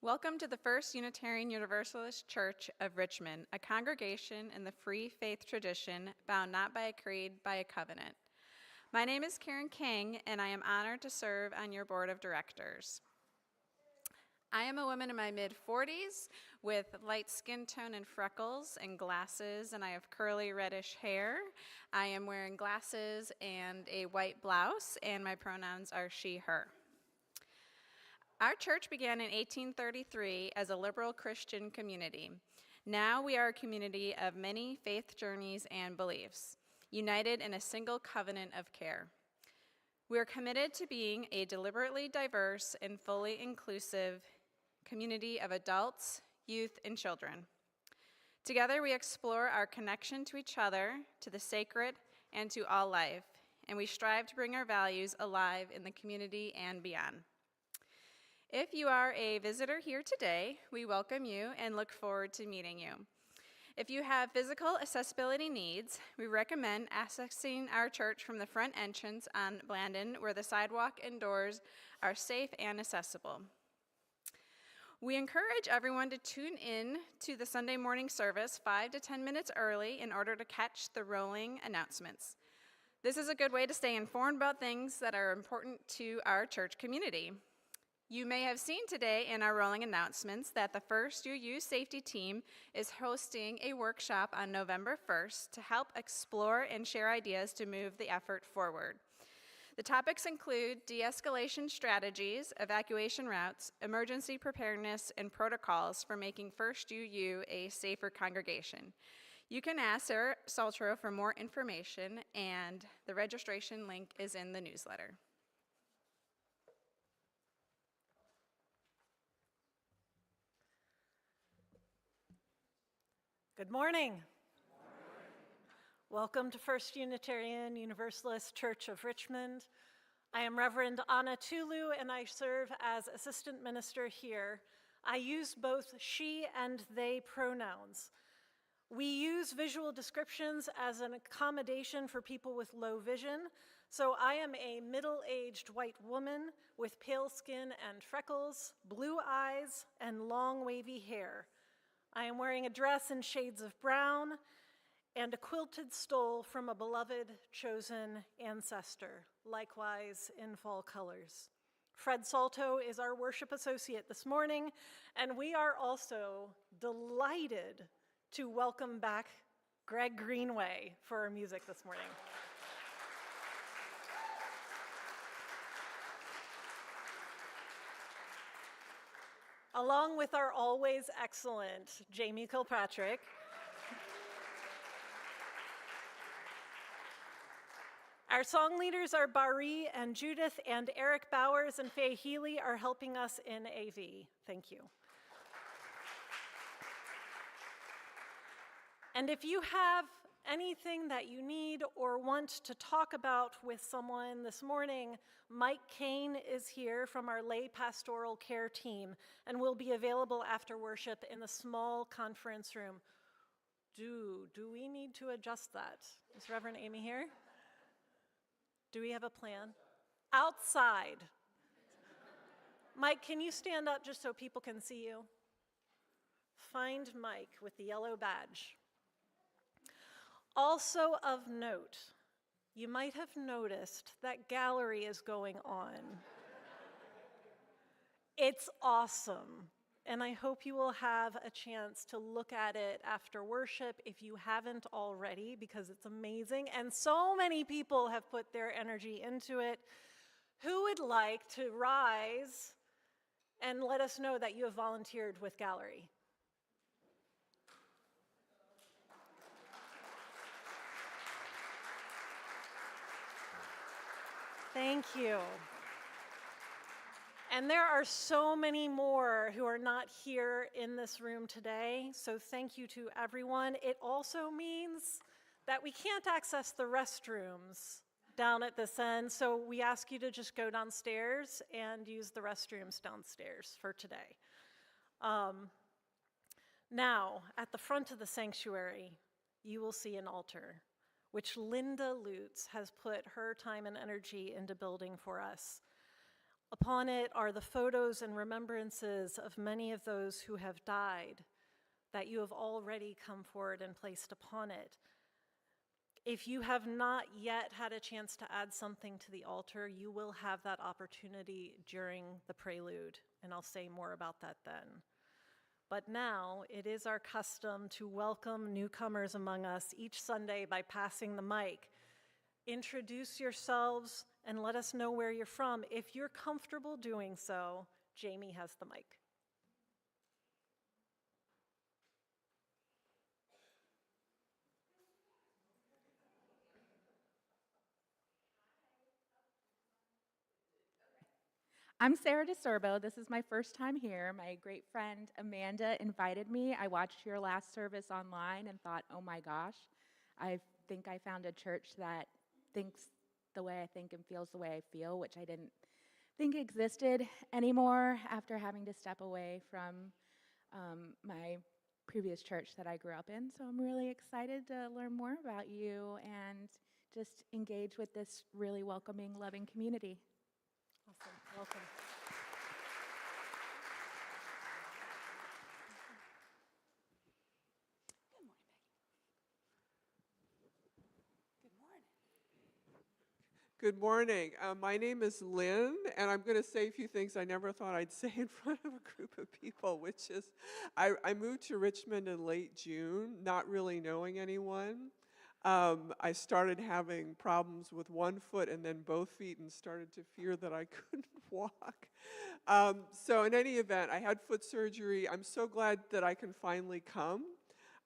Welcome to the First Unitarian Universalist Church of Richmond, a congregation in the free faith tradition bound not by a creed, by a covenant. My name is Karen King, and I am honored to serve on your board of directors. I am a woman in my mid-40s with light skin tone and freckles and glasses, and I have curly reddish hair. I am wearing glasses and a white blouse, and my pronouns are she, her. Our church began in 1833 as a liberal Christian community. Now we are a community of many faith journeys and beliefs, united in a single covenant of care. We are committed to being a deliberately diverse and fully inclusive community of adults, youth, and children. Together we explore our connection to each other, to the sacred, and to all life, and we strive to bring our values alive in the community and beyond. If you are a visitor here today, we welcome you and look forward to meeting you. If you have physical accessibility needs, we recommend accessing our church from the front entrance on Blandon, where the sidewalk and doors are safe and accessible. We encourage everyone to tune in to the Sunday morning service 5 to 10 minutes early in order to catch the rolling announcements. This is a good way to stay informed about things that are important to our church community. You may have seen today in our rolling announcements that the First UU Safety Team is hosting a workshop on November 1st to help explore and share ideas to move the effort forward. The topics include de-escalation strategies, evacuation routes, emergency preparedness, and protocols for making First UU a safer congregation. You can ask Sarah Saltro for more information, and the registration link is in the newsletter. Good morning. Welcome to First Unitarian Universalist Church of Richmond. I am Reverend Anna Tulou, and I serve as assistant minister here. I use both she and they pronouns. We use visual descriptions as an accommodation for people with low vision. So I am a middle-aged white woman with pale skin and freckles, blue eyes, and long wavy hair. I am wearing a dress in shades of brown and a quilted stole from a beloved chosen ancestor, likewise in fall colors. Fred Salto is our worship associate this morning, and we are also delighted to welcome back Greg Greenway for our music this morning. Along with our always excellent Jamie Kilpatrick. Our song leaders are Bari and Judith, and Eric Bowers and Faye Healy are helping us in AV. Thank you. And if you have anything that you need or want to talk about with someone this morning, Mike Kane is here from our lay pastoral care team and will be available after worship in the small conference room. Do we need to adjust that? Is Reverend Amy here? Do we have a plan? Outside. Mike, can you stand up just so people can see you? Find Mike with the yellow badge. Also of note, you might have noticed that gallery is going on. It's awesome, and I hope you will have a chance to look at it after worship if you haven't already, because it's amazing, and so many people have put their energy into it. Who would like to rise and let us know that you have volunteered with gallery? Thank you. And there are so many more who are not here in this room today, so thank you to everyone. It also means that we can't access the restrooms down at this end, so we ask you to just go downstairs and use the restrooms downstairs for today. Now, at the front of the sanctuary, you will see an altar, which Linda Lutz has put her time and energy into building for us. Upon it are the photos and remembrances of many of those who have died that you have already come forward and placed upon it. If you have not yet had a chance to add something to the altar, you will have that opportunity during the prelude, and I'll say more about that then. But now it is our custom to welcome newcomers among us each Sunday by passing the mic. Introduce yourselves and let us know where you're from. If you're comfortable doing so, Jamie has the mic. I'm Sarah DeSorbo. This is my first time here. My great friend Amanda invited me. I watched your last service online and thought, oh my gosh, I think I found a church that thinks the way I think and feels the way I feel, which I didn't think existed anymore after having to step away from my previous church that I grew up in. So I'm really excited to learn more about you and just engage with this really welcoming, loving community. Awesome, welcome. Good morning. My name is Lynn, and I'm going to say a few things I never thought I'd say in front of a group of people, which is I moved to Richmond in late June, not really knowing anyone. I started having problems with one foot and then both feet and started to fear that I couldn't walk. So in any event, I had foot surgery. I'm so glad that I can finally come.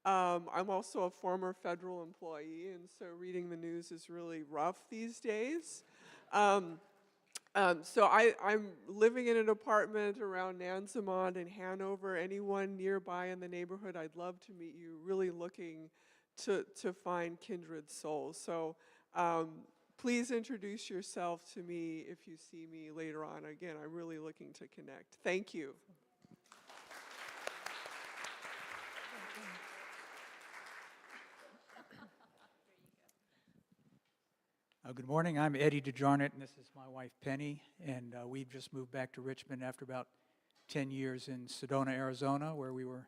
I'm also a former federal employee, and so reading the news is really rough these days. So I'm living in an apartment around Nansemond in Hanover. Anyone nearby in the neighborhood, I'd love to meet you, really looking to find kindred souls. So please introduce yourself to me if you see me later on. Again, I'm really looking to connect. Thank you. Good morning. I'm Eddie DeJarnett, and this is my wife Penny, and we've just moved back to Richmond after about 10 years in Sedona, Arizona, where we were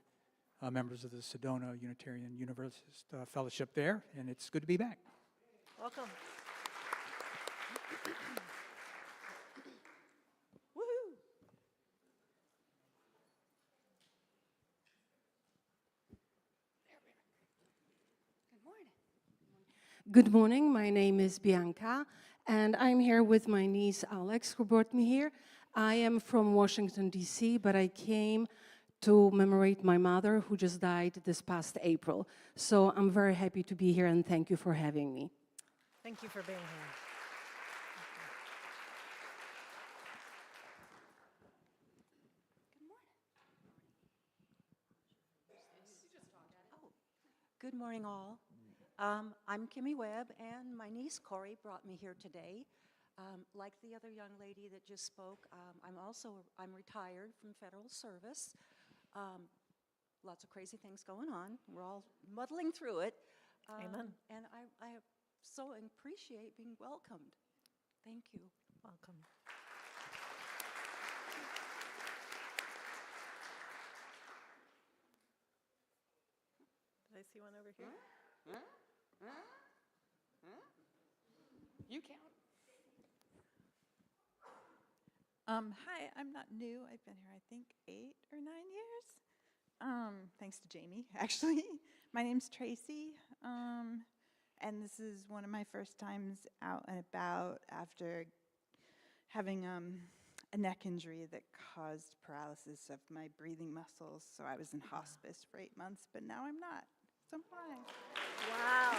members of the Sedona Unitarian Universalist Fellowship there, and it's good to be back. Welcome. Good morning, my name is Bianca, and I'm here with my niece Alex, who brought me here. I am from Washington, D.C., but I came to commemorate my mother, who just died this past April. So I'm very happy to be here, and thank you for having me. Thank you for being here. Good morning, all. I'm Kimmy Webb, and my niece Corey brought me here today. Like the other young lady that just spoke, I'm retired from federal service. Lots of crazy things going on. We're all muddling through it. Amen. And I so appreciate being welcomed. Thank you. Welcome. Did I see one over here? You count. Hi, I'm not new. I've been here, I think, 8 or 9 years. Thanks to Jamie, actually. My name's Tracy, and this is one of my first times out and about after having a neck injury that caused paralysis of my breathing muscles. So I was in hospice for 8 months, but now I'm not. So I'm fine. Wow.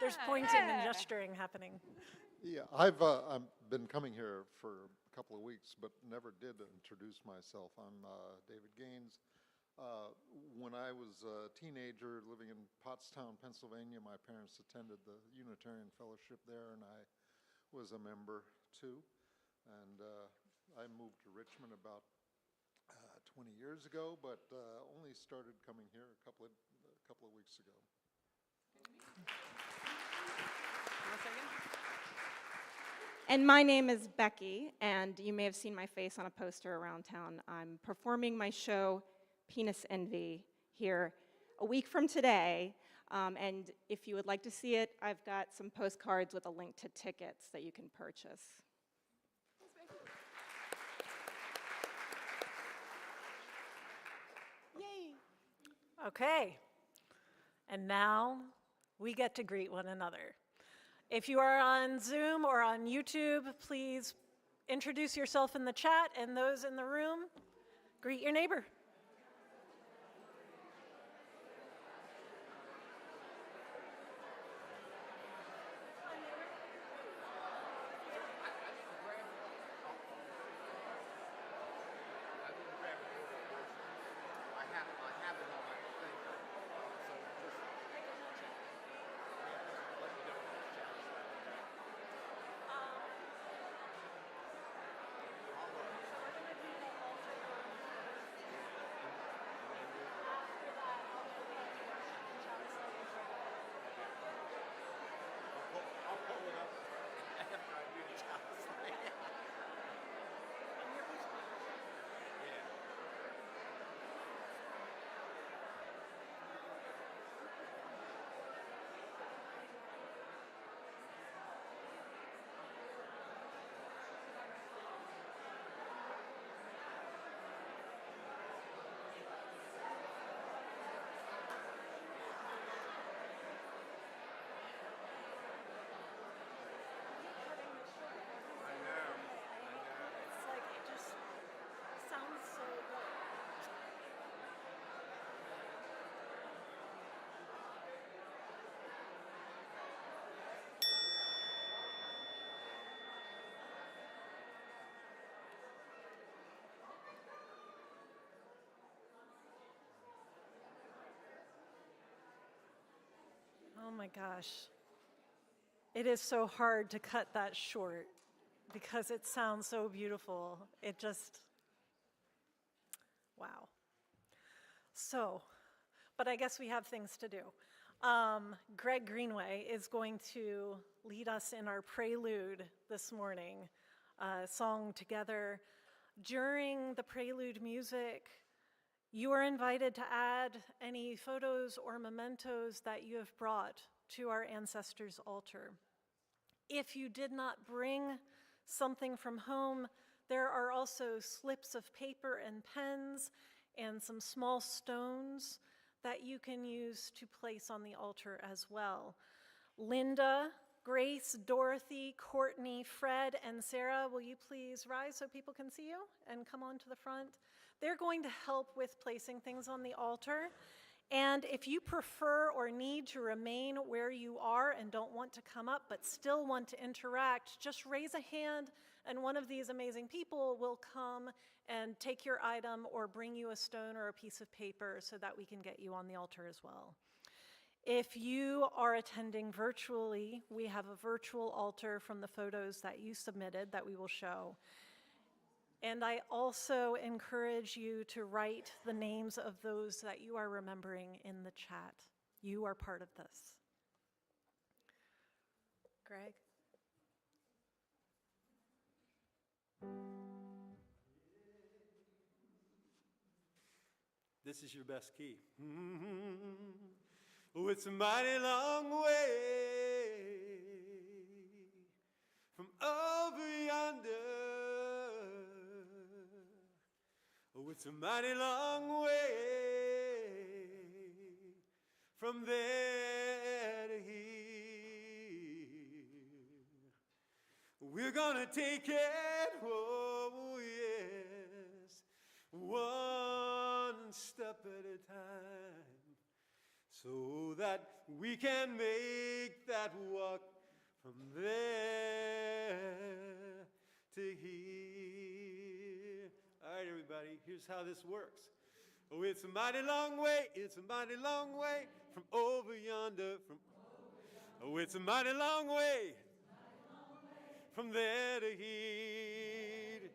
There's pointing and gesturing happening. Yeah, I've been coming here for a couple of weeks, but never did introduce myself. I'm David Gaines. When I was a teenager living in Pottstown, Pennsylvania, my parents attended the Unitarian Fellowship there, and I was a member too. And I moved to Richmond about 20 years ago, but only started coming here a couple of weeks ago. And my name is Becky, and you may have seen my face on a poster around town. I'm performing my show, Penis Envy, here a week from today. And if you would like to see it, I've got some postcards with a link to tickets that you can purchase. Yay! Okay, and now we get to greet one another. If you are on Zoom or on YouTube, please introduce yourself in the chat, and those in the room, greet your neighbor. Oh my gosh. It is so hard to cut that short because it sounds so beautiful. It just, wow. So, but I guess we have things to do. Greg Greenway is going to lead us in our prelude this morning, song together. During the prelude music, you are invited to add any photos or mementos that you have brought to our ancestors' altar. If you did not bring something from home, there are also slips of paper and pens and some small stones that you can use to place on the altar as well. Linda, Grace, Dorothy, Courtney, Fred, and Sarah, will you please rise so people can see you and come on to the front? They're going to help with placing things on the altar. And if you prefer or need to remain where you are and don't want to come up but still want to interact, just raise a hand and one of these amazing people will come and take your item or bring you a stone or a piece of paper so that we can get you on the altar as well. If you are attending virtually, we have a virtual altar from the photos that you submitted that we will show. And I also encourage you to write the names of those that you are remembering in the chat. You are part of this. Greg? This is your best key. Oh, it's a mighty long way from over yonder. Oh, it's a mighty long way from there to here. We're gonna take it, oh yes, one step at a time, so that we can make that walk from there to here. All right, everybody, here's how this works. Oh, it's a mighty long way, it's a mighty long way from over yonder. Oh, it's a mighty long way from there to here.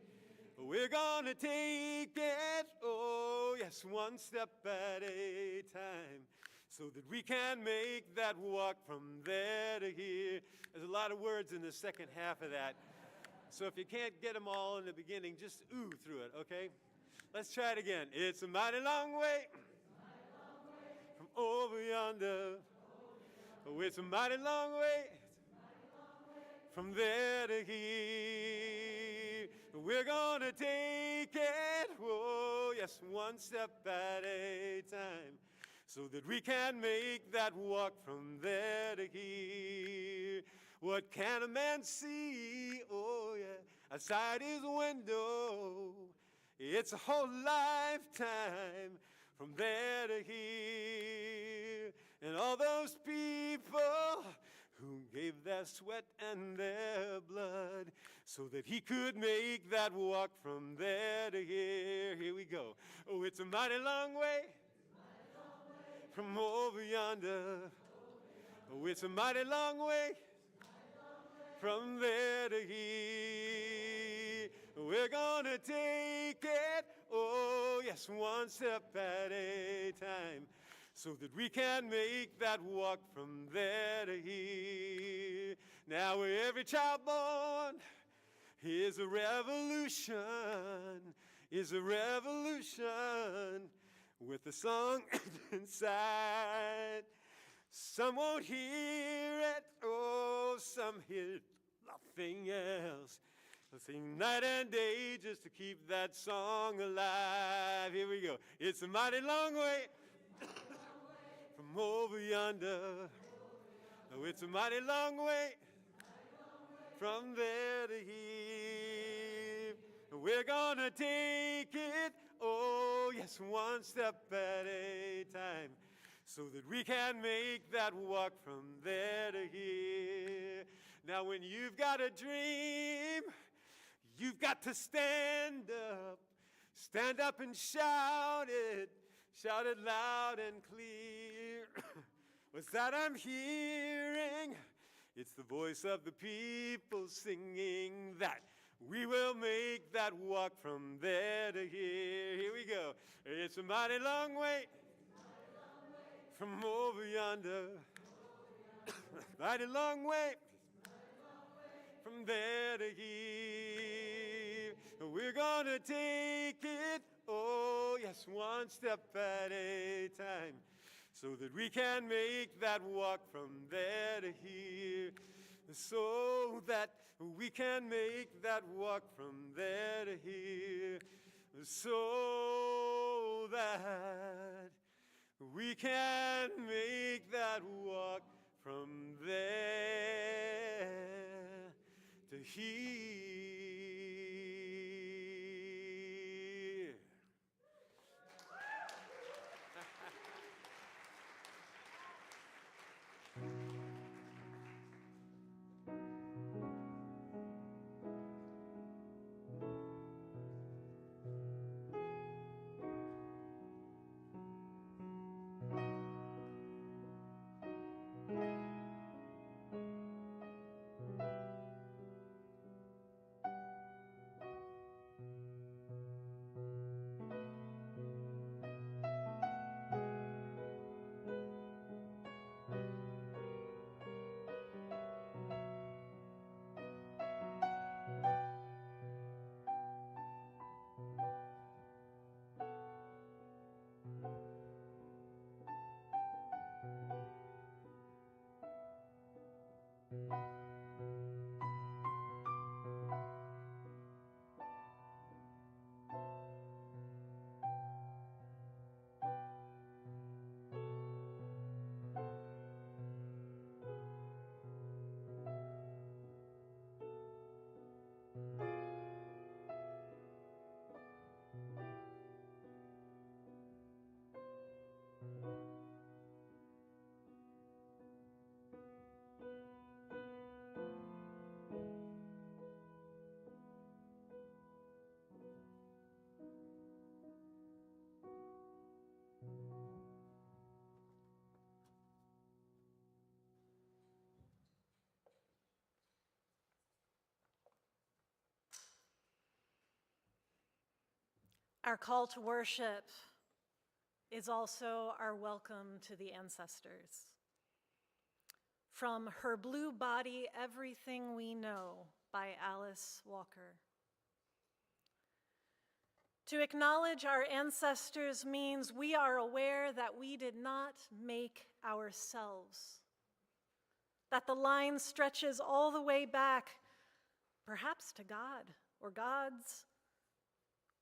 We're gonna take it, oh yes, one step at a time, so that we can make that walk from there to here. There's a lot of words in the second half of that. So if you can't get them all in the beginning, just ooh through it, okay? Let's try it again. It's a mighty long way from over yonder. Oh, it's a mighty long way from there to here. We're gonna take it, oh yes, one step at a time, so that we can make that walk from there to here. What can a man see, oh yeah, outside his window? It's a whole lifetime from there to here. And all those people who gave their sweat and their blood so that he could make that walk from there to here. Here we go. Oh, it's a mighty long way from over yonder. Oh, it's a mighty long way from there to here. We're gonna take it, oh yes, one step at a time, so that we can make that walk from there to here. Now every child born is a revolution, is a revolution with a song inside. Some won't hear it, oh, some hear nothing else. They'll sing night and day just to keep that song alive. Here we go. It's a mighty long way from over yonder. Oh, it's a mighty long way from there to here. We're gonna take it, oh yes, one step at a time, so that we can make that walk from there to here. Now when you've got a dream, you've got to stand up and shout it loud and clear. What's that I'm hearing? It's the voice of the people singing that we will make that walk from there to here. Here we go. It's a mighty long way from over yonder. Mighty long way from there to here. We're gonna take it, oh yes, one step at a time, so that we can make that walk from there to here. So that we can make that walk from there to here. So that we can make that walk from there to here. Our call to worship is also our welcome to the ancestors. From Her Blue Body, Everything We Know by Alice Walker. To acknowledge our ancestors means we are aware that we did not make ourselves, that the line stretches all the way back, perhaps to God or gods.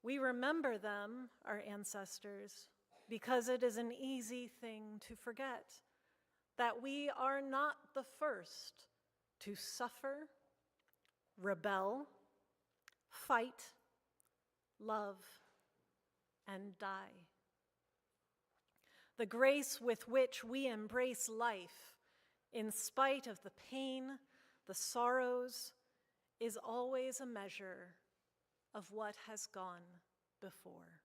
We remember them, our ancestors, because it is an easy thing to forget that we are not the first to suffer, rebel, fight, love, and die. The grace with which we embrace life, in spite of the pain, the sorrows, is always a measure of what has gone before.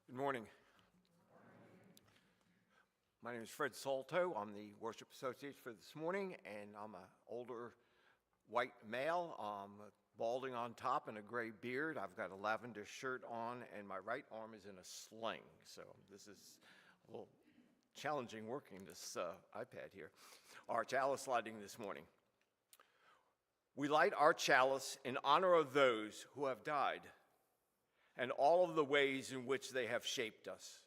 Good morning. My name is Fred Salto. I'm the worship associate for this morning, and I'm an older white male, balding on top and a gray beard. I've got a lavender shirt on, and my right arm is in a sling. So this is a little challenging working this iPad here. Our chalice lighting this morning. We light our chalice in honor of those who have died and all of the ways in which they have shaped us.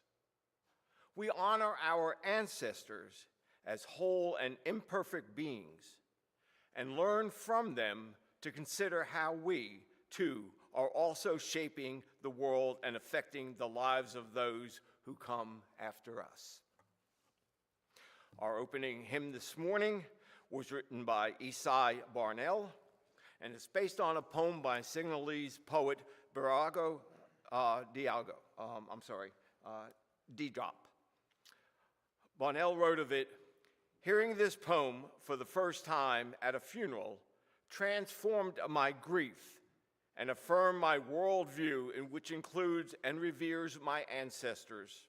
We honor our ancestors as whole and imperfect beings and learn from them to consider how we, too, are also shaping the world and affecting the lives of those who come after us. Our opening hymn this morning was written by Esai Barnell, and it's based on a poem by Senegalese poet Birago D-Drop. Barnell wrote of it, "Hearing this poem for the first time at a funeral transformed my grief and affirmed my worldview, in which includes and reveres my ancestors.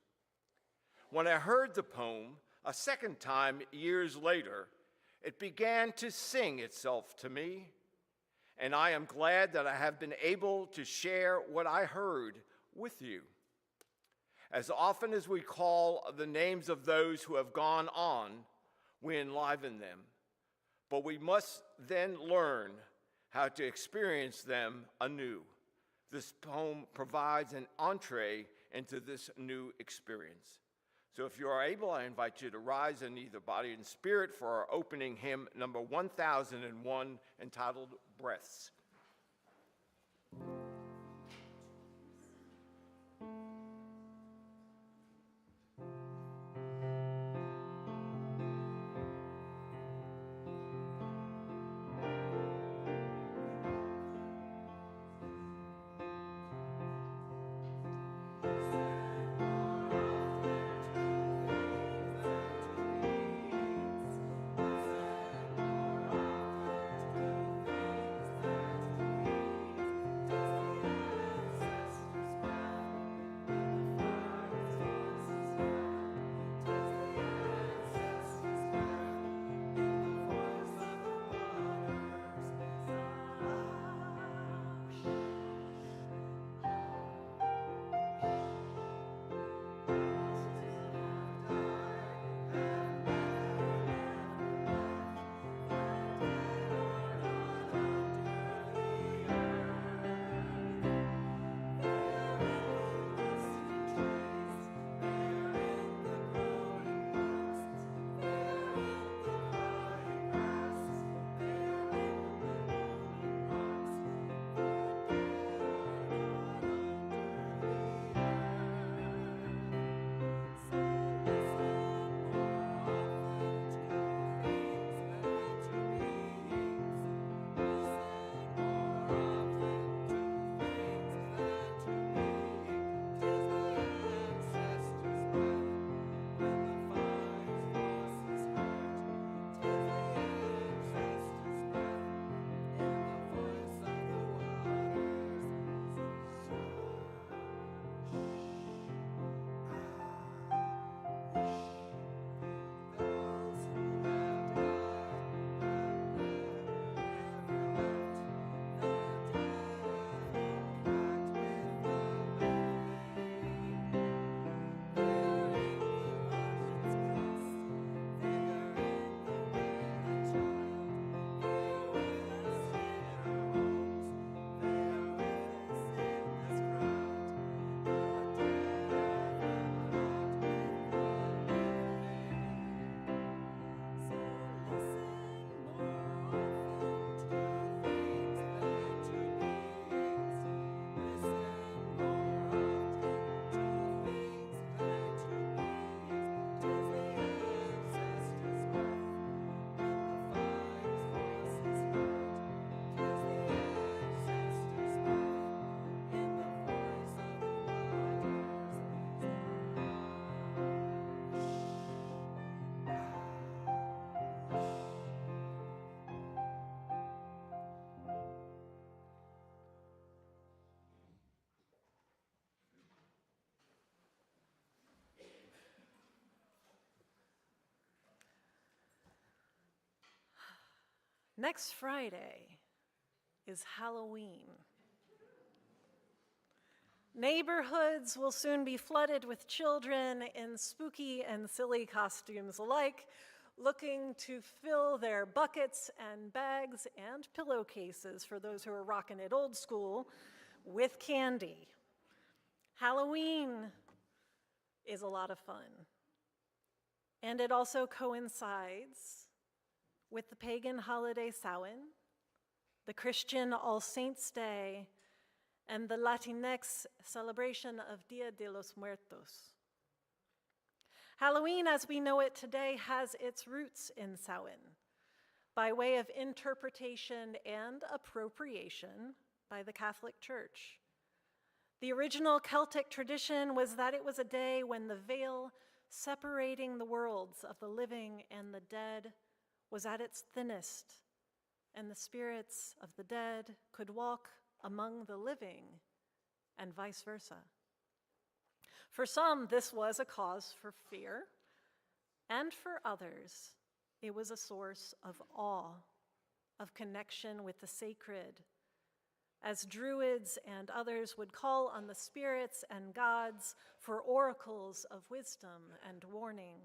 When I heard the poem a second time years later, it began to sing itself to me, and I am glad that I have been able to share what I heard with you. As often as we call the names of those who have gone on, we enliven them, but we must then learn how to experience them anew. This poem provides an entree into this new experience. So if you are able, I invite you to rise in either body and spirit for our opening hymn, number 1001, entitled Breaths. Next Friday is Halloween. Neighborhoods will soon be flooded with children in spooky and silly costumes alike, looking to fill their buckets and bags and pillowcases, for those who are rocking it old school, with candy. Halloween is a lot of fun. And it also coincides with the pagan holiday Samhain, the Christian All Saints' Day, and the Latinx celebration of Dia de los Muertos. Halloween, as we know it today, has its roots in Samhain, by way of interpretation and appropriation by the Catholic Church. The original Celtic tradition was that it was a day when the veil separating the worlds of the living and the dead was at its thinnest, and the spirits of the dead could walk among the living, and vice versa. For some, this was a cause for fear, and for others, it was a source of awe, of connection with the sacred, as Druids and others would call on the spirits and gods for oracles of wisdom and warning.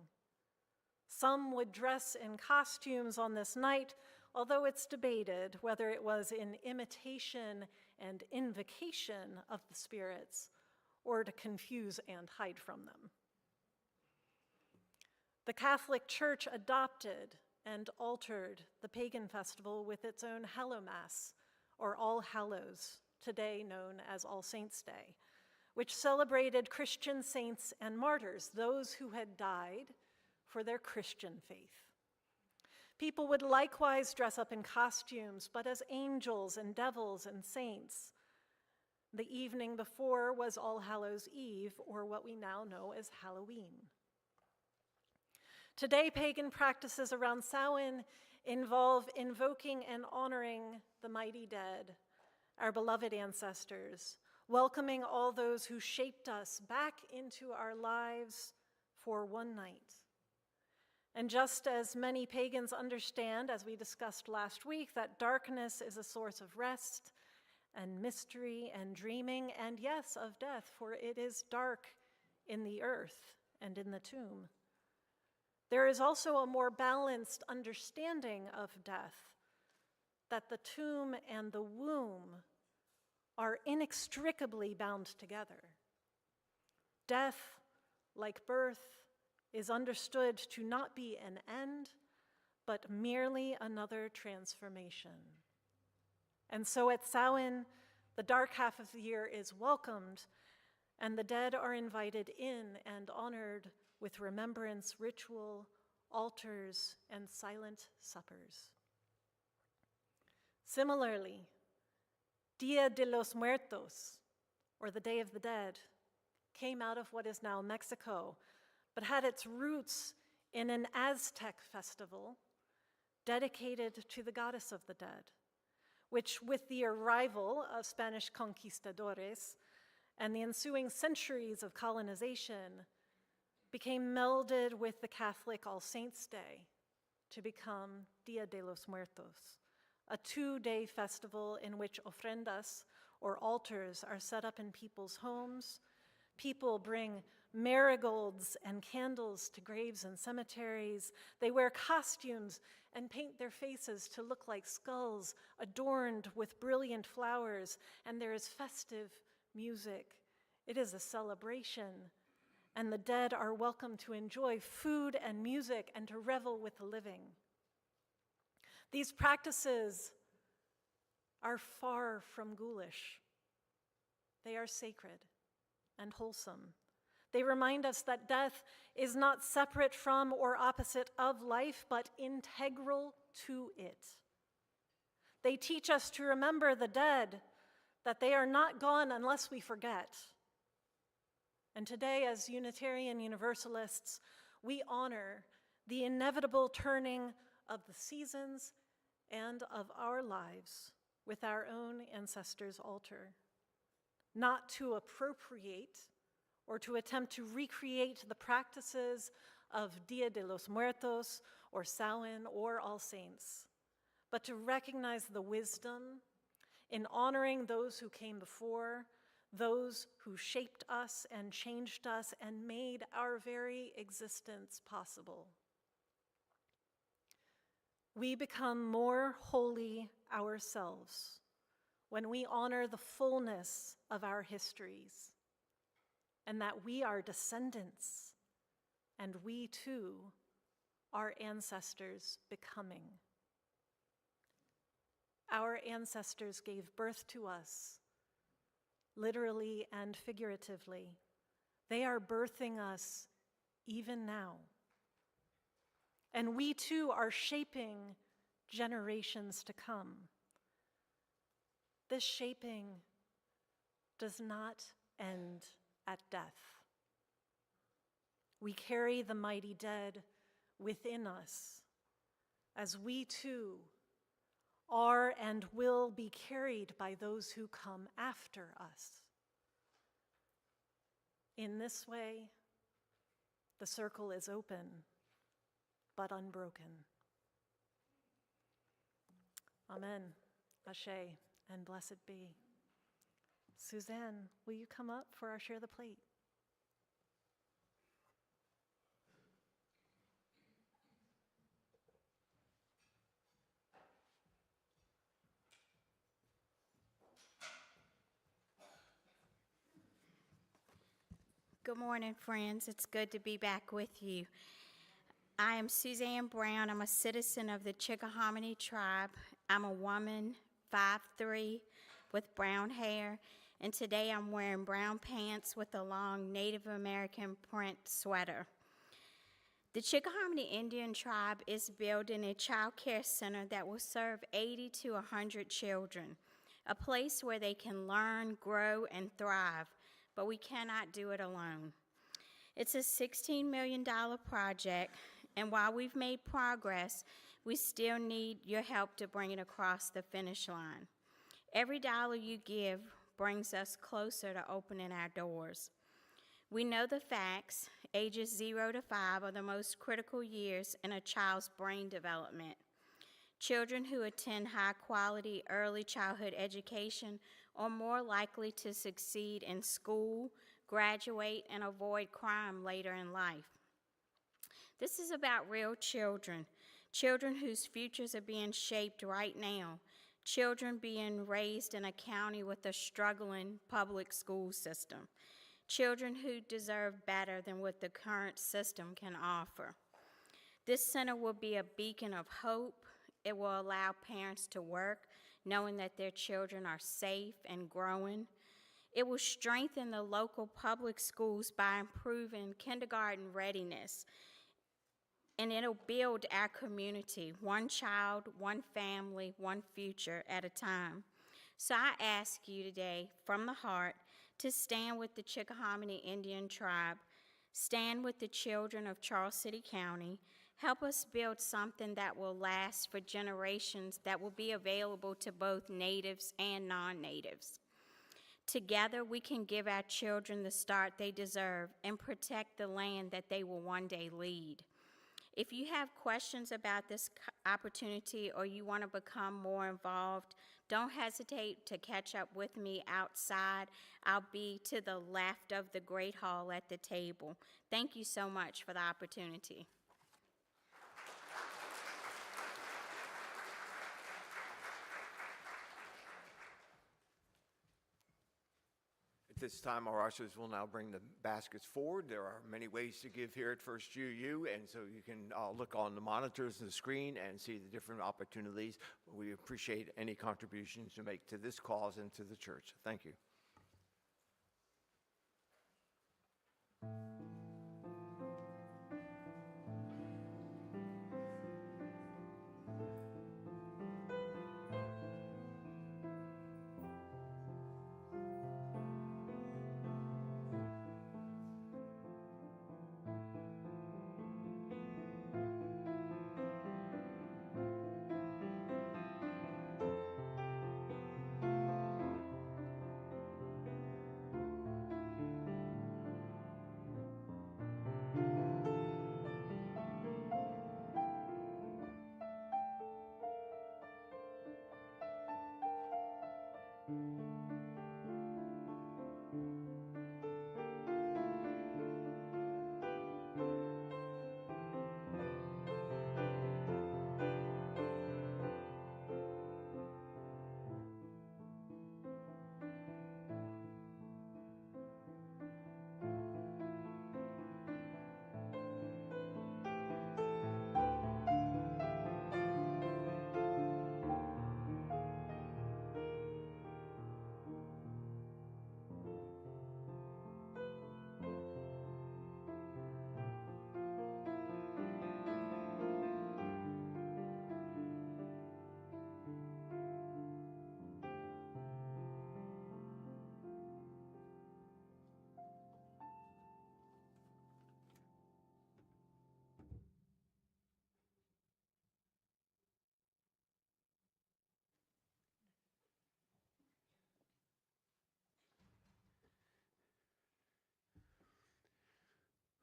Some would dress in costumes on this night, although it's debated whether it was in imitation and invocation of the spirits or to confuse and hide from them. The Catholic Church adopted and altered the pagan festival with its own Hallow-Mass, or All Hallows, today known as All Saints' Day, which celebrated Christian saints and martyrs, those who had died for their Christian faith. People would likewise dress up in costumes, but as angels and devils and saints. The evening before was All Hallows' Eve, or what we now know as Halloween. Today, pagan practices around Samhain involve invoking and honoring the mighty dead, our beloved ancestors, welcoming all those who shaped us back into our lives for one night. And just as many pagans understand, as we discussed last week, that darkness is a source of rest and mystery and dreaming, and yes, of death, for it is dark in the earth and in the tomb. There is also a more balanced understanding of death, that the tomb and the womb are inextricably bound together. Death, like birth, is understood to not be an end, but merely another transformation. And so at Samhain, the dark half of the year is welcomed, and the dead are invited in and honored with remembrance ritual, altars, and silent suppers. Similarly, Dia de los Muertos, or the Day of the Dead, came out of what is now Mexico, but had its roots in an Aztec festival dedicated to the goddess of the dead, which, with the arrival of Spanish conquistadores and the ensuing centuries of colonization, became melded with the Catholic All Saints' Day to become Dia de los Muertos, a 2-day festival in which ofrendas, or altars, are set up in people's homes. People bring marigolds and candles to graves and cemeteries. They wear costumes and paint their faces to look like skulls adorned with brilliant flowers, and there is festive music. It is a celebration, and the dead are welcome to enjoy food and music and to revel with the living. These practices are far from ghoulish. They are sacred and wholesome. They remind us that death is not separate from or opposite of life, but integral to it. They teach us to remember the dead, that they are not gone unless we forget. And today, as Unitarian Universalists, we honor the inevitable turning of the seasons and of our lives with our own ancestors' altar, not to appropriate or to attempt to recreate the practices of Dia de los Muertos or Samhain or All Saints, but to recognize the wisdom in honoring those who came before, those who shaped us and changed us and made our very existence possible. We become more holy ourselves when we honor the fullness of our histories and that we are descendants and we too are ancestors becoming. Our ancestors gave birth to us, literally and figuratively. They are birthing us even now. And we too are shaping generations to come. This shaping does not end at death. We carry the mighty dead within us, as we too are and will be carried by those who come after us. In this way, the circle is open, but unbroken. Amen, Ashe, and blessed be. Suzanne, will you come up for our Share the Plate? Good morning, friends. It's good to be back with you. I am Suzanne Brown. I'm a citizen of the Chickahominy tribe. I'm a woman, 5'3", with brown hair, and today I'm wearing brown pants with a long Native American print sweater. The Chickahominy Indian tribe is building a child care center that will serve 80 to 100 children, a place where they can learn, grow, and thrive, but we cannot do it alone. It's a $16 million project, and while we've made progress, we still need your help to bring it across the finish line. Every dollar you give brings us closer to opening our doors. We know the facts. Ages 0 to 5 are the most critical years in a child's brain development. Children who attend high-quality early childhood education are more likely to succeed in school, graduate, and avoid crime later in life. This is about real children, children whose futures are being shaped right now, children being raised in a county with a struggling public school system, children who deserve better than what the current system can offer. This center will be a beacon of hope. It will allow parents to work, knowing that their children are safe and growing. It will strengthen the local public schools by improving kindergarten readiness. And it'll build our community, one child, one family, one future at a time. So I ask you today, from the heart, to stand with the Chickahominy Indian tribe, stand with the children of Charles City County, help us build something that will last for generations, that will be available to both natives and non-natives. Together, we can give our children the start they deserve and protect the land that they will one day lead. If you have questions about this opportunity or you want to become more involved, don't hesitate to catch up with me outside. I'll be to the left of the Great Hall at the table. Thank you so much for the opportunity. At this time, our ushers will now bring the baskets forward. There are many ways to give here at First UU, and so you can look on the monitors and the screen and see the different opportunities. We appreciate any contributions you make to this cause and to the church. Thank you.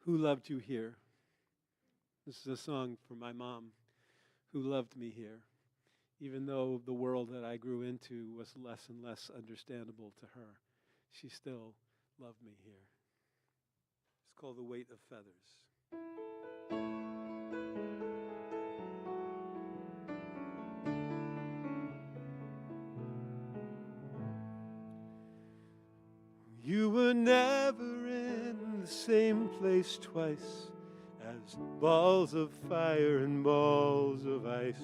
Who loved you here? This is a song for my mom, who loved me here, even though the world that I grew into was less and less understandable to her. She still loved me here. It's called The Weight of Feathers. You were never in the same place twice, as balls of fire and balls of ice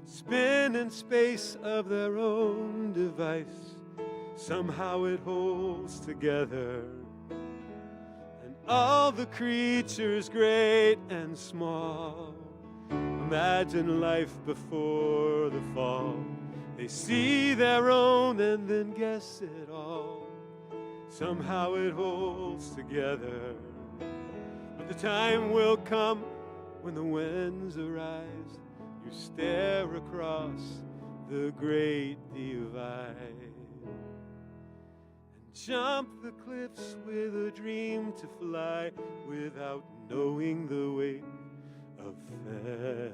spin in space of their own device. Somehow it holds together, and all the creatures great and small imagine life before the fall. They see their own and then guess it all. Somehow it holds together. But the time will come when the winds arise. You stare across the great divide and jump the cliffs with a dream to fly without knowing the weight of feathers.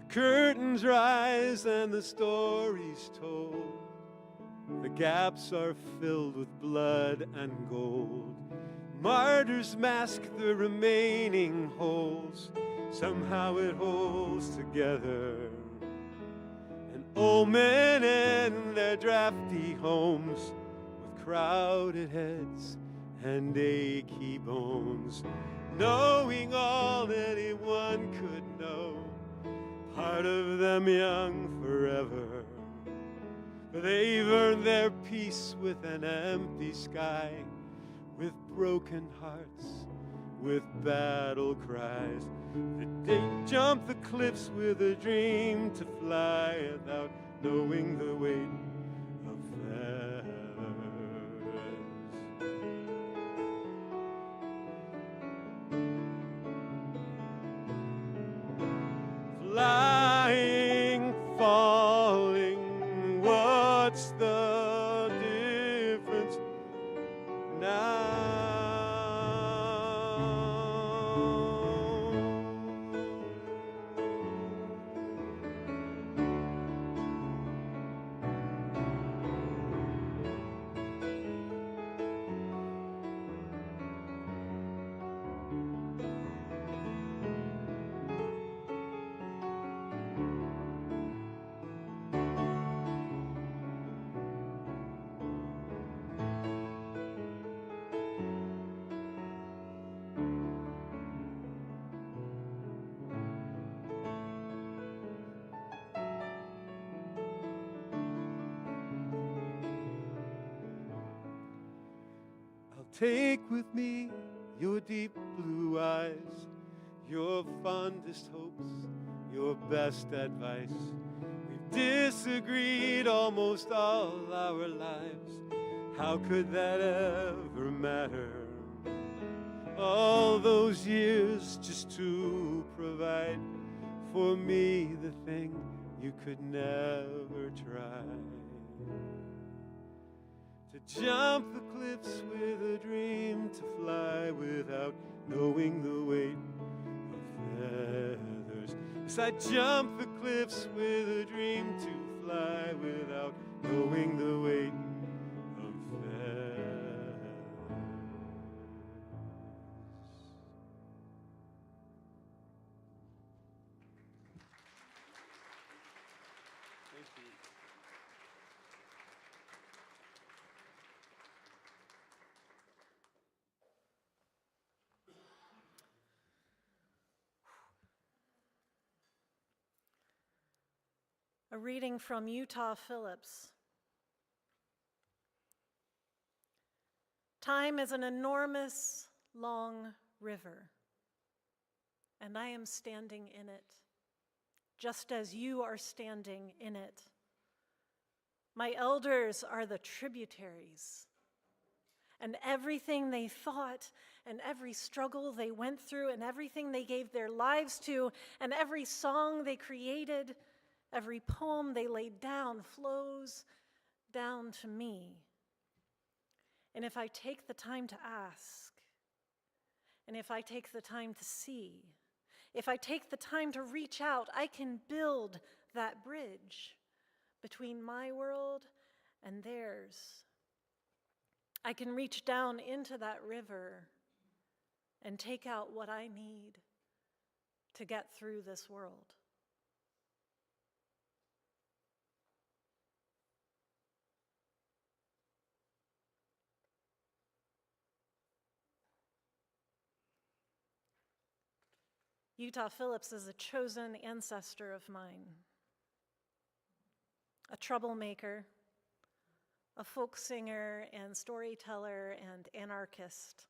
Curtains rise and the story's told. The gaps are filled with blood and gold. Martyrs mask the remaining holes. Somehow it holds together. And old men in their drafty homes with crowded heads and achy bones, knowing all anyone could know. Part of them young forever, but they've earned their peace with an empty sky, with broken hearts, with battle cries. They jump the cliffs with a dream to fly without knowing the weight of feathers. Flying, falling, what's the difference now? Take with me your deep blue eyes, your fondest hopes, your best advice. We've disagreed almost all our lives. How could that ever matter? All those years just to provide for me the thing you could never try. To jump the cliffs with a dream to fly without knowing the weight of feathers. Yes, I jump the cliffs with a dream to fly without knowing the weight of feathers. Thank you. A reading from Utah Phillips. Time is an enormous, long river, and I am standing in it, just as you are standing in it. My elders are the tributaries, and everything they thought, and every struggle they went through, and everything they gave their lives to, and every song they created, Every poem they laid down flows down to me. And if I take the time to ask, and if I take the time to see, if I take the time to reach out, I can build that bridge between my world and theirs. I can reach down into that river and take out what I need to get through this world. Utah Phillips is a chosen ancestor of mine, a troublemaker, a folk singer and storyteller and anarchist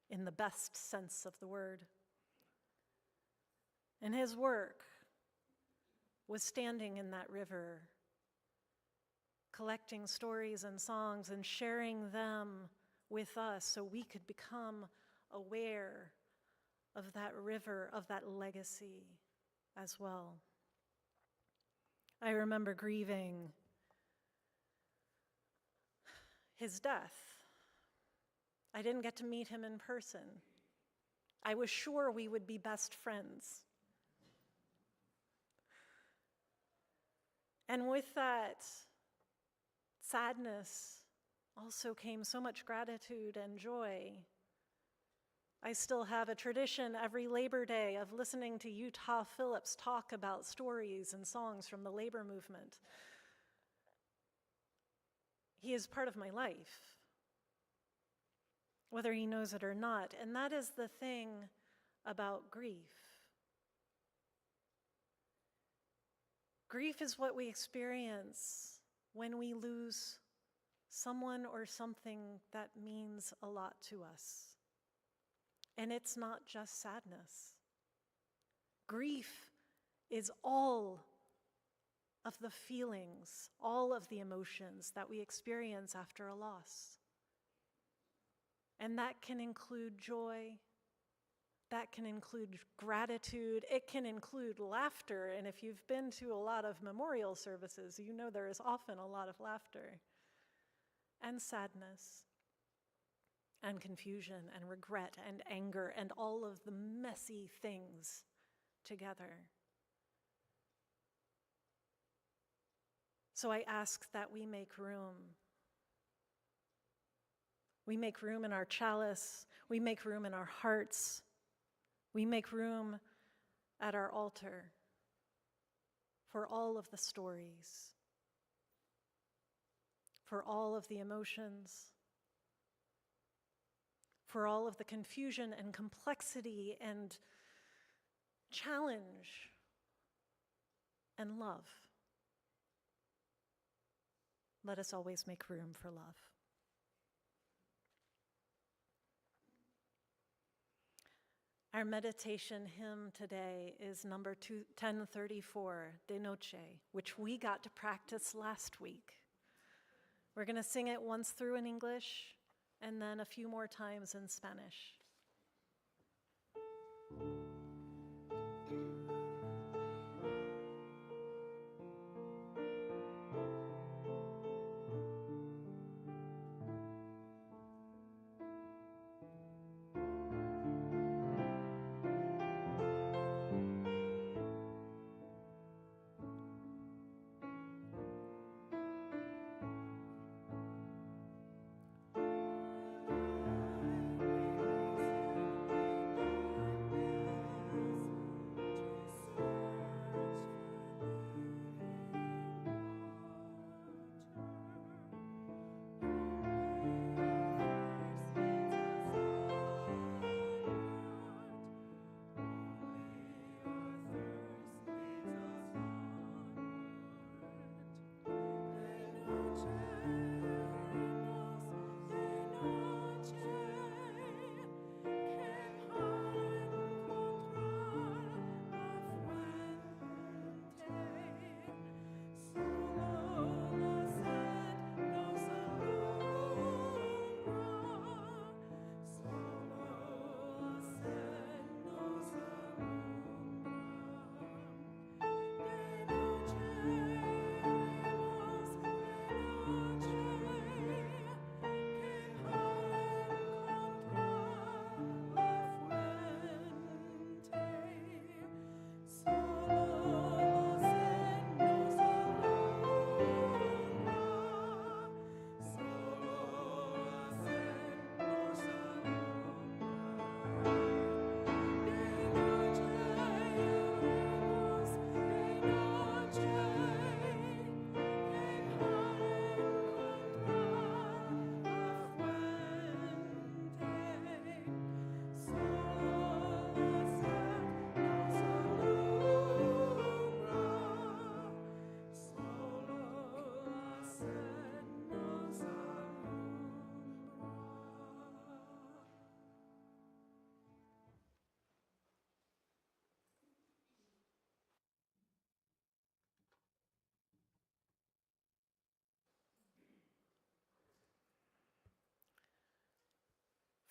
in the best sense of the word. And his work was standing in that river, collecting stories and songs and sharing them with us so we could become aware of that river, of that legacy as well. I remember grieving his death. I didn't get to meet him in person. I was sure we would be best friends. And with that sadness also came so much gratitude and joy. I still have a tradition every Labor Day of listening to Utah Phillips talk about stories and songs from the labor movement. He is part of my life, whether he knows it or not, and that is the thing about grief. Grief is what we experience when we lose someone or something that means a lot to us. And it's not just sadness. Grief is all of the feelings, all of the emotions that we experience after a loss. And that can include joy, that can include gratitude, it can include laughter. And if you've been to a lot of memorial services, you know there is often a lot of laughter, and sadness, and confusion, and regret, and anger, and all of the messy things together. So I ask that we make room. We make room in our chalice. We make room in our hearts. We make room at our altar for all of the stories, for all of the emotions, for all of the confusion and complexity and challenge and love. Let us always make room for love. Our meditation hymn today is number 1034, De Noche, which we got to practice last week. We're going to sing it once through in English and then a few more times in Spanish.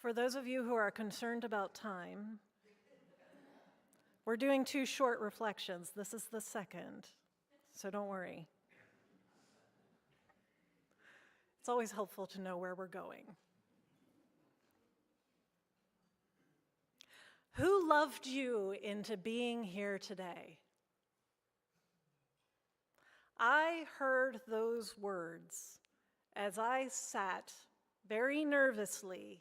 For those of you who are concerned about time, we're doing 2 short reflections. This is the second, so don't worry. It's always helpful to know where we're going. Who loved you into being here today? I heard those words as I sat very nervously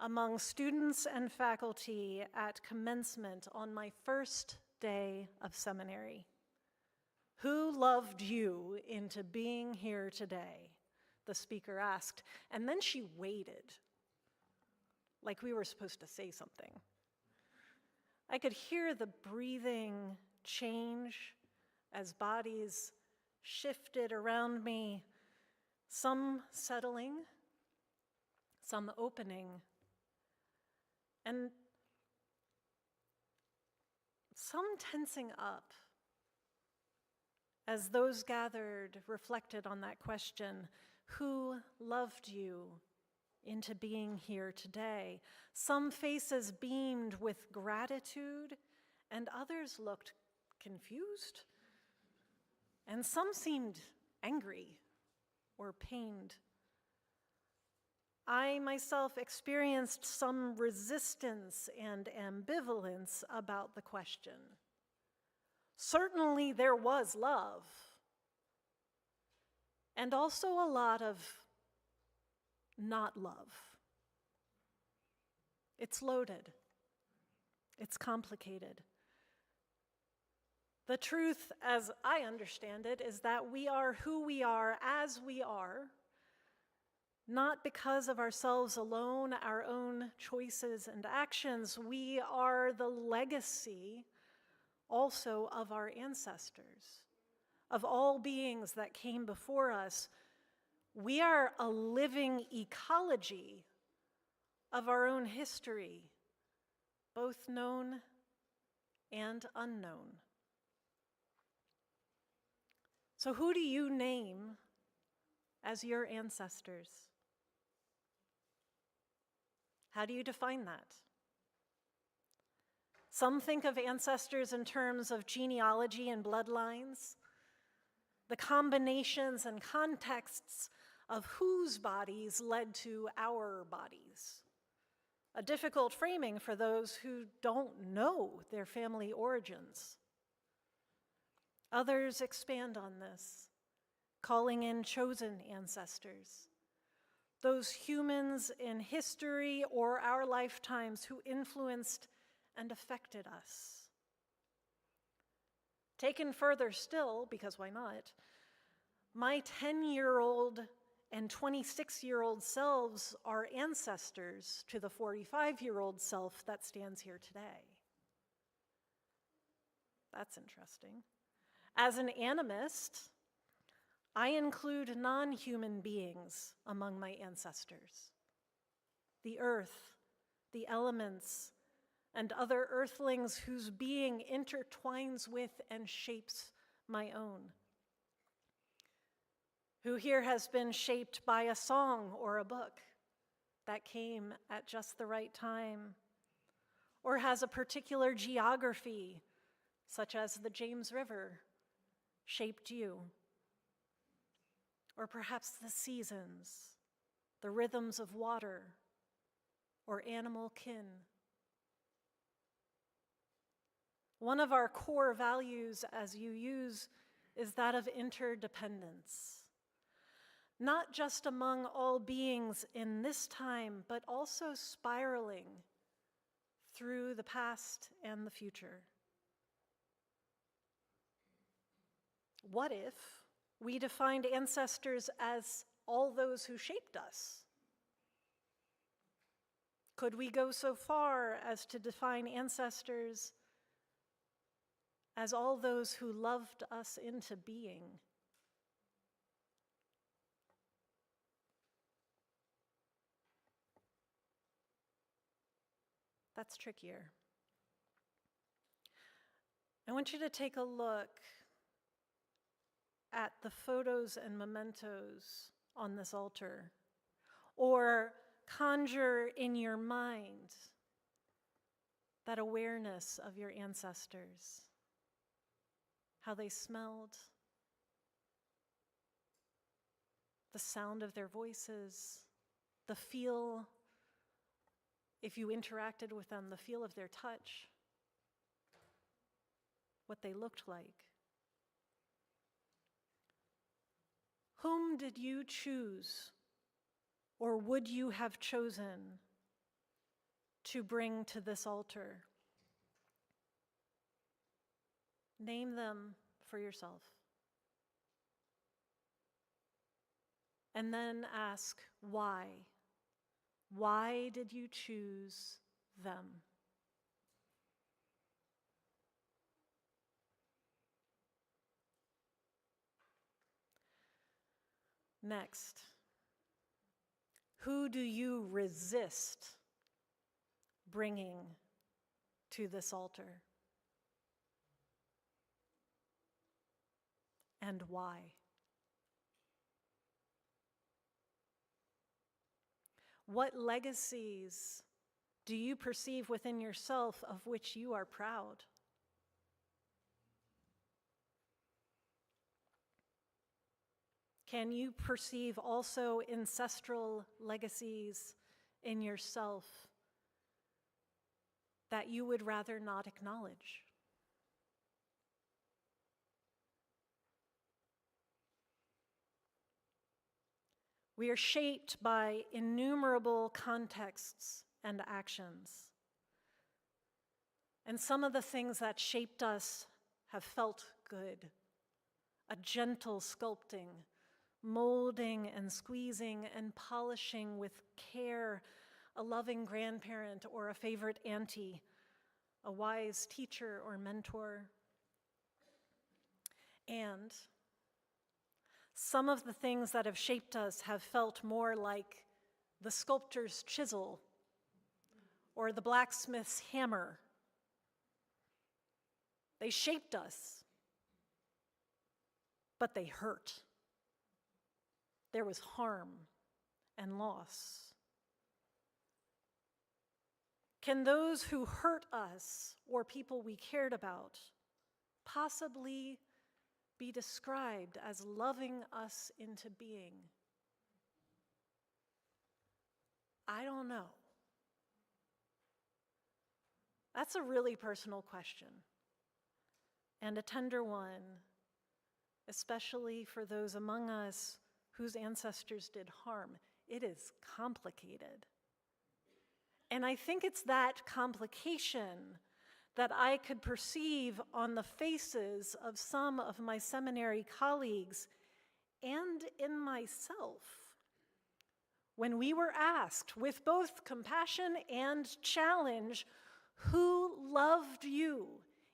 among students and faculty at commencement on my first day of seminary. Who loved you into being here today? The speaker asked, and then she waited, like we were supposed to say something. I could hear the breathing change as bodies shifted around me, some settling, some opening, and some tensing up as those gathered reflected on that question, who loved you into being here today? Some faces beamed with gratitude, and others looked confused, and some seemed angry or pained. I myself experienced some resistance and ambivalence about the question. Certainly there was love, and also a lot of not love. It's loaded. It's complicated. The truth, as I understand it, is that we are who we are as we are, not because of ourselves alone, our own choices and actions. We are the legacy also of our ancestors, of all beings that came before us. We are a living ecology of our own history, both known and unknown. So who do you name as your ancestors? How do you define that? Some think of ancestors in terms of genealogy and bloodlines, the combinations and contexts of whose bodies led to our bodies. A difficult framing for those who don't know their family origins. Others expand on this, calling in chosen ancestors, those humans in history or our lifetimes who influenced and affected us. Taken further still, because why not, my 10-year-old and 26-year-old selves are ancestors to the 45-year-old self that stands here today. That's interesting. As an animist, I include non-human beings among my ancestors. The earth, the elements, and other earthlings whose being intertwines with and shapes my own. Who here has been shaped by a song or a book that came at just the right time, or has a particular geography, such as the James River, shaped you? Or perhaps the seasons, the rhythms of water, or animal kin. One of our core values as UUs is that of interdependence. Not just among all beings in this time, but also spiraling through the past and the future. What if we defined ancestors as all those who shaped us? Could we go so far as to define ancestors as all those who loved us into being? That's trickier. I want you to take a look at the photos and mementos on this altar, or conjure in your mind that awareness of your ancestors, how they smelled, the sound of their voices, the feel, if you interacted with them, the feel of their touch, what they looked like. Whom did you choose, or would you have chosen, to bring to this altar? Name them for yourself. And then ask why. Why did you choose them? Next, who do you resist bringing to this altar? And why? What legacies do you perceive within yourself of which you are proud? Can you perceive also ancestral legacies in yourself that you would rather not acknowledge? We are shaped by innumerable contexts and actions. And some of the things that shaped us have felt good. A gentle sculpting, molding and squeezing and polishing with care, a loving grandparent or a favorite auntie, a wise teacher or mentor. And some of the things that have shaped us have felt more like the sculptor's chisel or the blacksmith's hammer. They shaped us, but they hurt. There was harm and loss. Can those who hurt us or people we cared about possibly be described as loving us into being? I don't know. That's a really personal question, and a tender one, especially for those among us whose ancestors did harm. It is complicated. And I think it's that complication that I could perceive on the faces of some of my seminary colleagues and in myself when we were asked, with both compassion and challenge, who loved you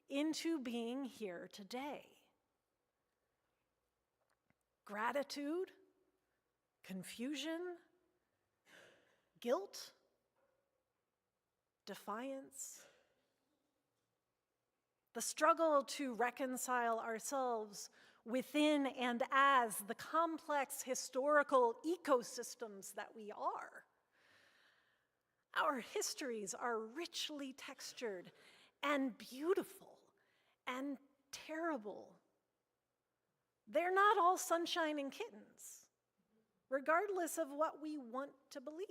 into being here today? Gratitude? Confusion? Guilt? Defiance? The struggle to reconcile ourselves within and as the complex historical ecosystems that we are. Our histories are richly textured and beautiful and terrible. They're not all sunshine and kittens, regardless of what we want to believe.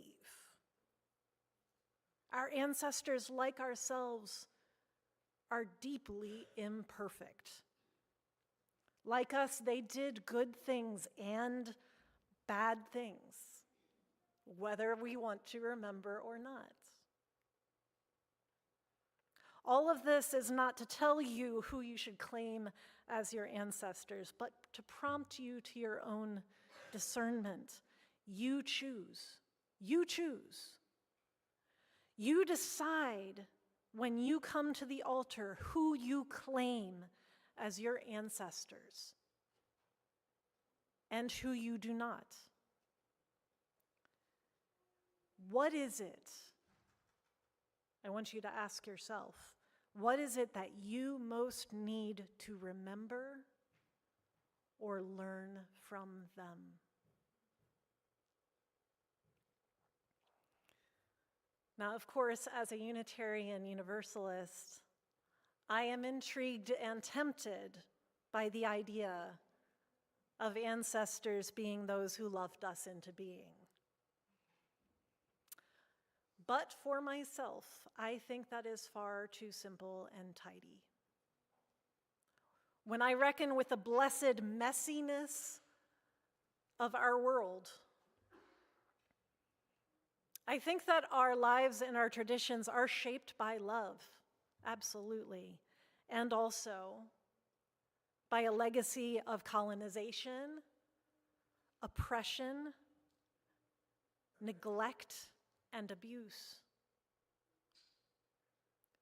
Our ancestors, like ourselves, are deeply imperfect. Like us, they did good things and bad things, whether we want to remember or not. All of this is not to tell you who you should claim as your ancestors, but to prompt you to your own discernment. You choose. You choose. You decide when you come to the altar who you claim as your ancestors and who you do not. What is it? I want you to ask yourself, what is it that you most need to remember or learn from them? Now, of course, as a Unitarian Universalist, I am intrigued and tempted by the idea of ancestors being those who loved us into being. But for myself, I think that is far too simple and tidy. When I reckon with the blessed messiness of our world, I think that our lives and our traditions are shaped by love, absolutely, and also by a legacy of colonization, oppression, neglect, and abuse.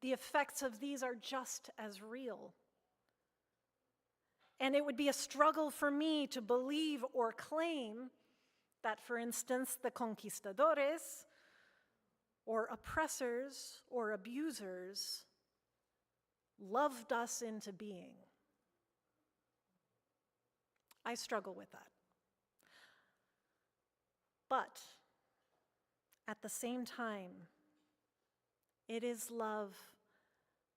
The effects of these are just as real. And it would be a struggle for me to believe or claim that, for instance, the conquistadores, or oppressors, or abusers, loved us into being. I struggle with that. But at the same time, it is love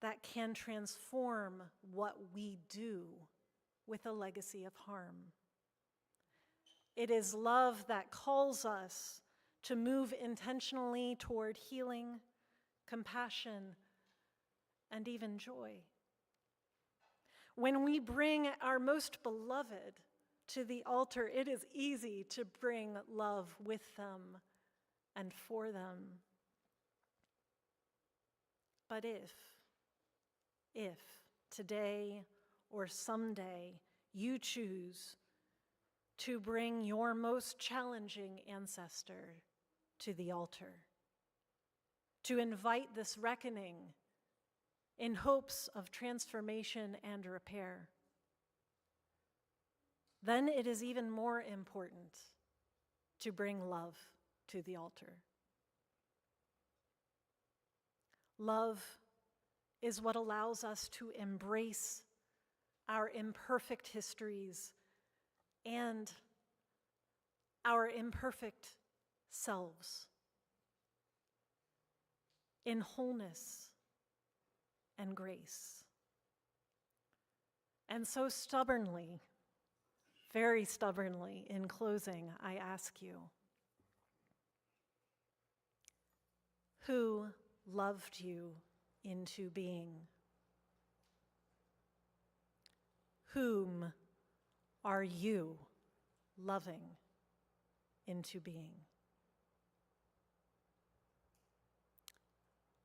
that can transform what we do with a legacy of harm. It is love that calls us to move intentionally toward healing, compassion, and even joy. When we bring our most beloved to the altar, it is easy to bring love with them and for them. But if today or someday you choose to bring your most challenging ancestor to the altar, to invite this reckoning in hopes of transformation and repair, then it is even more important to bring love to the altar. Love is what allows us to embrace our imperfect histories and our imperfect selves in wholeness and grace. And so stubbornly, very stubbornly, in closing, I ask you, who loved you into being? Whom are you loving into being?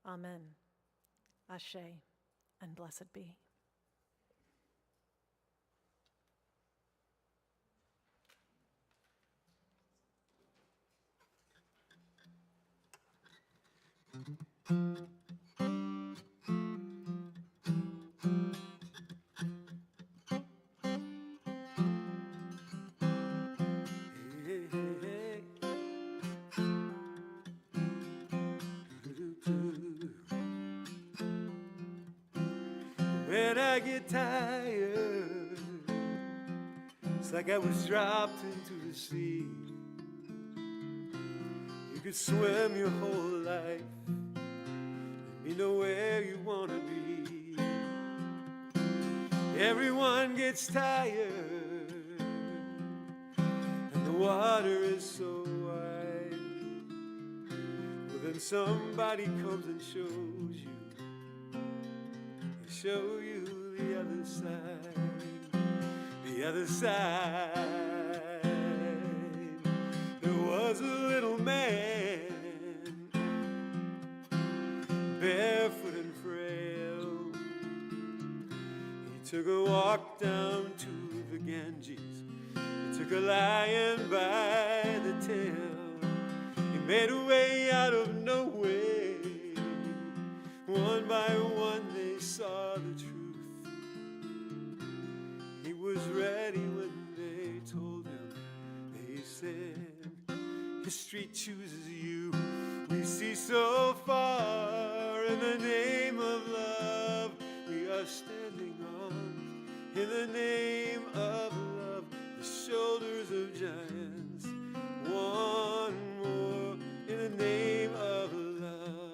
Amen. Ashe, and blessed be. Hey, hey, hey. When I get tired, it's like I was dropped into the sea. You could swim your whole life and be nowhere you want to be. Everyone gets tired and the water is so wide. Well, then somebody comes and shows you. They show you the other side. The other side. There was a little man, barefoot and frail. He took a walk down to the Ganges. He took a lion by the tail. He made a way out of no way. One by one they saw the truth. He was ready when they told him. They said, history chooses you. We see so far. In the name of love we are standing on. In the name of love, the shoulders of giants. One more in the name of love.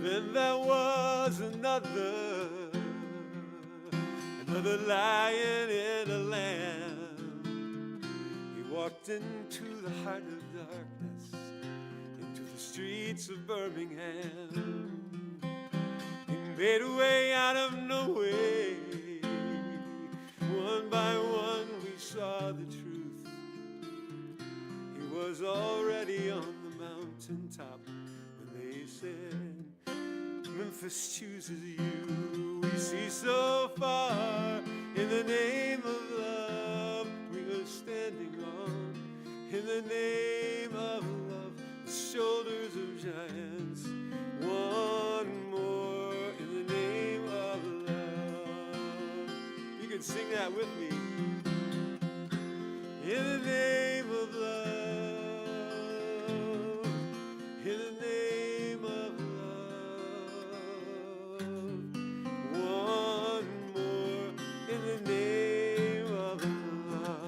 Then there was another lion in a lamb. He walked into the heart of darkness, into the streets of Birmingham. He made a way out of no way. One by one we saw the truth. He was already on the mountaintop when they said, Memphis chooses you. We see so far in the name of love we were standing on. In the name of love, the shoulders of giants. One more in the name of love. You can sing that with me. In the name of love. In the name of love. One more in the name of love.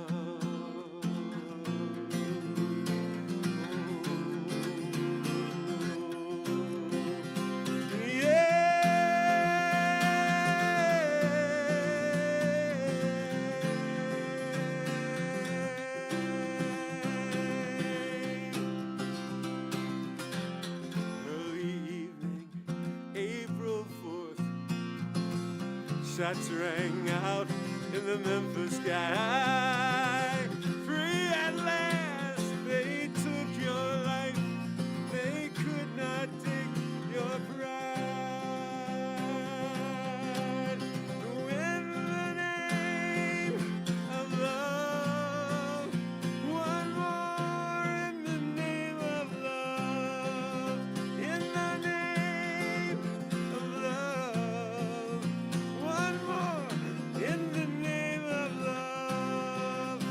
Yeah. Shots rang out in the Memphis sky. Free at last, they took your life. They could not take your pride. In the name of love, one more in the name of love. In the name of love. One more in the name of love.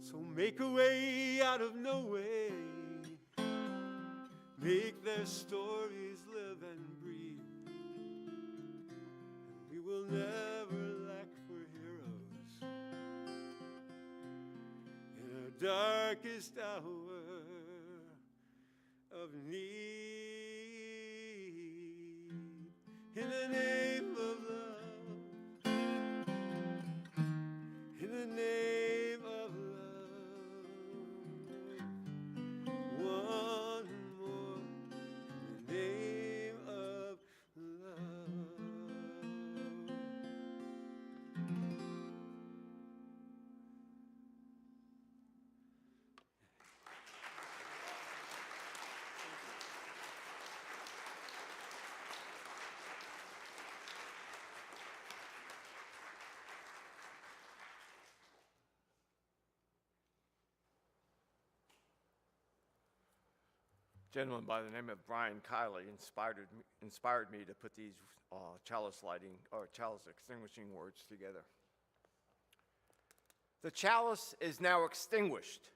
So make a way out of no way. Make their stories live and breathe. And we will never lack for heroes in our darkest hour of need. In the name of love. In the name of love. One more in the name of love. Gentleman by the name of Brian Kiley inspired me to put these chalice extinguishing words together. The chalice is now extinguished,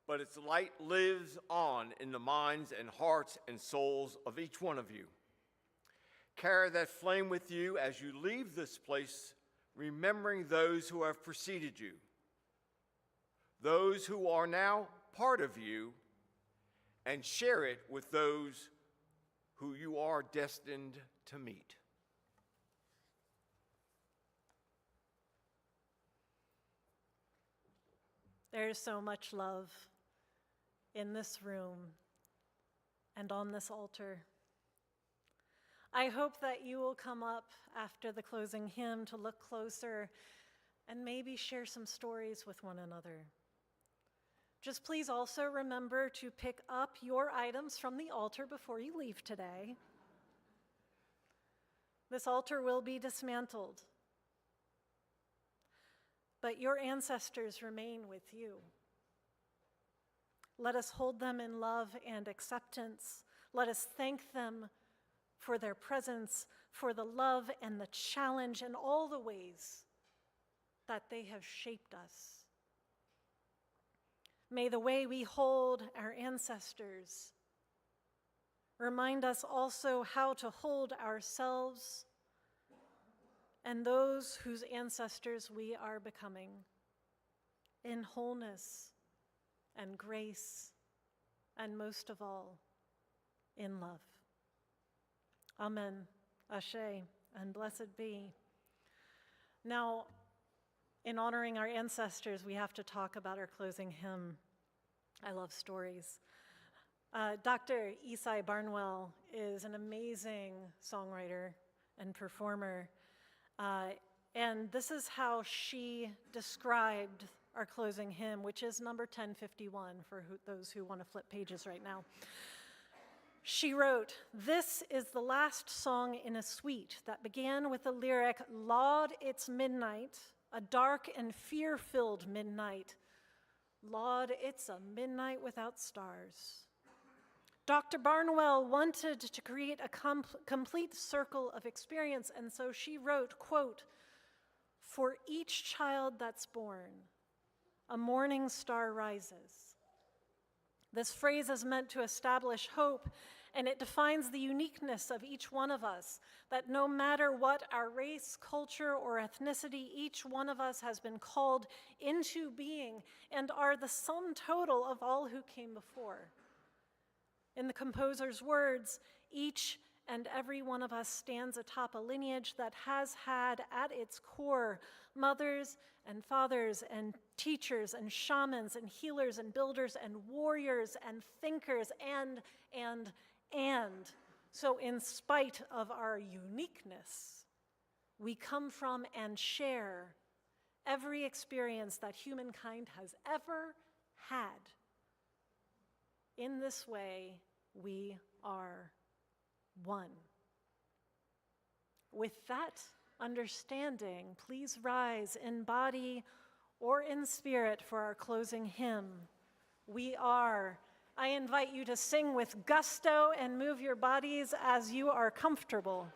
but its light lives on in the minds and hearts and souls of each one of you. Carry that flame with you as you leave this place, remembering those who have preceded you, those who are now part of you, and share it with those who you are destined to meet. There's so much love in this room and on this altar. I hope that you will come up after the closing hymn to look closer and maybe share some stories with one another. Just please also remember to pick up your items from the altar before you leave today. This altar will be dismantled, but your ancestors remain with you. Let us hold them in love and acceptance. Let us thank them for their presence, for the love and the challenge and all the ways that they have shaped us. May the way we hold our ancestors remind us also how to hold ourselves and those whose ancestors we are becoming in wholeness and grace, and most of all, in love. Amen, Ashe, and blessed be. Now, in honoring our ancestors, we have to talk about our closing hymn. I love stories. Dr. Isai Barnwell is an amazing songwriter and performer. And this is how she described our closing hymn, which is number 1051 for those who want to flip pages right now. She wrote, "This is the last song in a suite that began with the lyric, 'Laud it's midnight, a dark and fear-filled midnight. Laud it's a midnight without stars.' Dr. Barnwell wanted to create a complete circle of experience, and so she wrote, quote, 'For each child that's born, a morning star rises.' This phrase is meant to establish hope, and it defines the uniqueness of each one of us, that no matter what our race, culture, or ethnicity, each one of us has been called into being and are the sum total of all who came before. In the composer's words, each and every one of us stands atop a lineage that has had at its core mothers and fathers and teachers and shamans and healers and builders and warriors and thinkers and. So in spite of our uniqueness, we come from and share every experience that humankind has ever had. In this way, we are one." With that understanding, please rise in body or in spirit for our closing hymn. We are. I invite you to sing with gusto and move your bodies as you are comfortable.